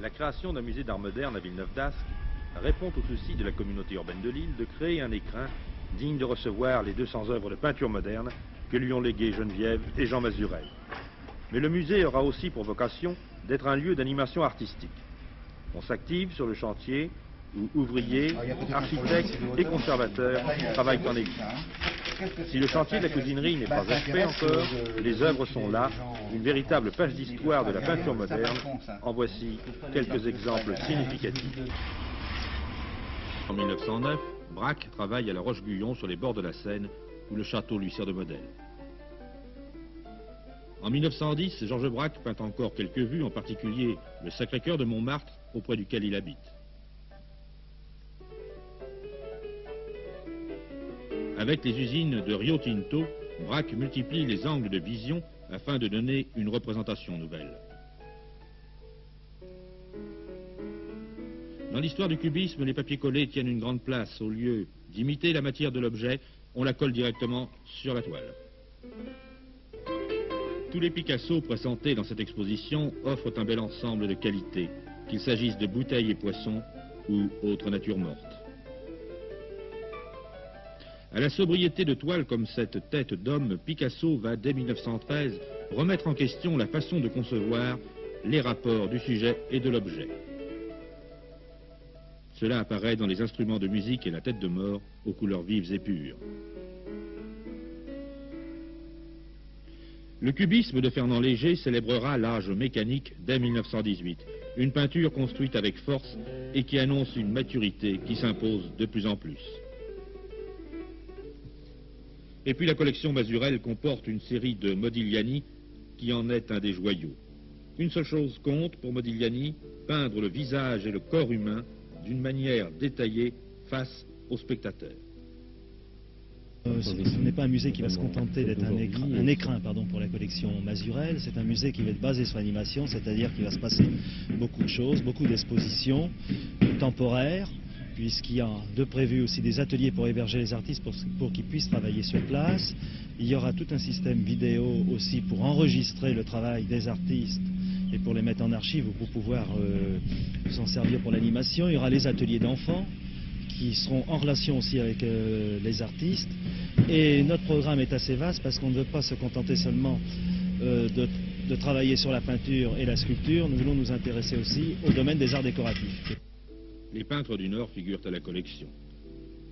La création d'un musée d'art moderne à Villeneuve-d'Ascq répond au souci de la communauté urbaine de l'île de créer un écrin digne de recevoir les 200 œuvres de peinture moderne que lui ont léguées Geneviève et Jean Mazurel. Mais le musée aura aussi pour vocation d'être un lieu d'animation artistique. On s'active sur le chantier où ouvriers, architectes et conservateurs travaillent en équipe. Si le chantier de la cousinerie n'est pas achevé encore, les œuvres sont là, une véritable page d'histoire de la peinture moderne. En voici quelques exemples significatifs. En 1909, Braque travaille à la Roche-Guyon sur les bords de la Seine, où le château lui sert de modèle. En 1910, Georges Braque peint encore quelques vues, en particulier le Sacré-Cœur de Montmartre, auprès duquel il habite. Avec les usines de Rio Tinto, Braque multiplie les angles de vision afin de donner une représentation nouvelle. Dans l'histoire du cubisme, les papiers collés tiennent une grande place. Au lieu d'imiter la matière de l'objet, on la colle directement sur la toile. Tous les Picasso présentés dans cette exposition offrent un bel ensemble de qualités, qu'il s'agisse de bouteilles et poissons ou autres natures mortes. À la sobriété de toile comme cette tête d'homme, Picasso va dès 1913 remettre en question la façon de concevoir les rapports du sujet et de l'objet. Cela apparaît dans les instruments de musique et la tête de mort aux couleurs vives et pures. Le cubisme de Fernand Léger célébrera l'âge mécanique dès 1918, une peinture construite avec force et qui annonce une maturité qui s'impose de plus en plus. Et puis la collection Mazurel comporte une série de Modigliani qui en est un des joyaux. Une seule chose compte pour Modigliani, peindre le visage et le corps humain d'une manière détaillée face aux spectateurs. Ce n'est pas un musée qui va se contenter d'être un écrin pour la collection Mazurel. C'est un musée qui va être basé sur l'animation, c'est-à-dire qu'il va se passer beaucoup de choses, beaucoup d'expositions temporaires, puisqu'il y a de prévu aussi des ateliers pour héberger les artistes pour qu'ils puissent travailler sur place. Il y aura tout un système vidéo aussi pour enregistrer le travail des artistes et pour les mettre en archive ou pour pouvoir s'en servir pour l'animation. Il y aura les ateliers d'enfants qui seront en relation aussi avec les artistes. Et notre programme est assez vaste parce qu'on ne veut pas se contenter seulement de travailler sur la peinture et la sculpture. Nous voulons nous intéresser aussi au domaine des arts décoratifs. Les peintres du Nord figurent à la collection.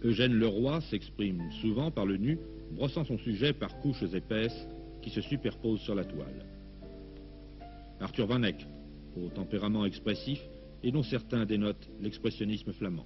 Eugène Leroy s'exprime souvent par le nu, brossant son sujet par couches épaisses qui se superposent sur la toile. Arthur Van Eyck, au tempérament expressif et dont certains dénotent l'expressionnisme flamand.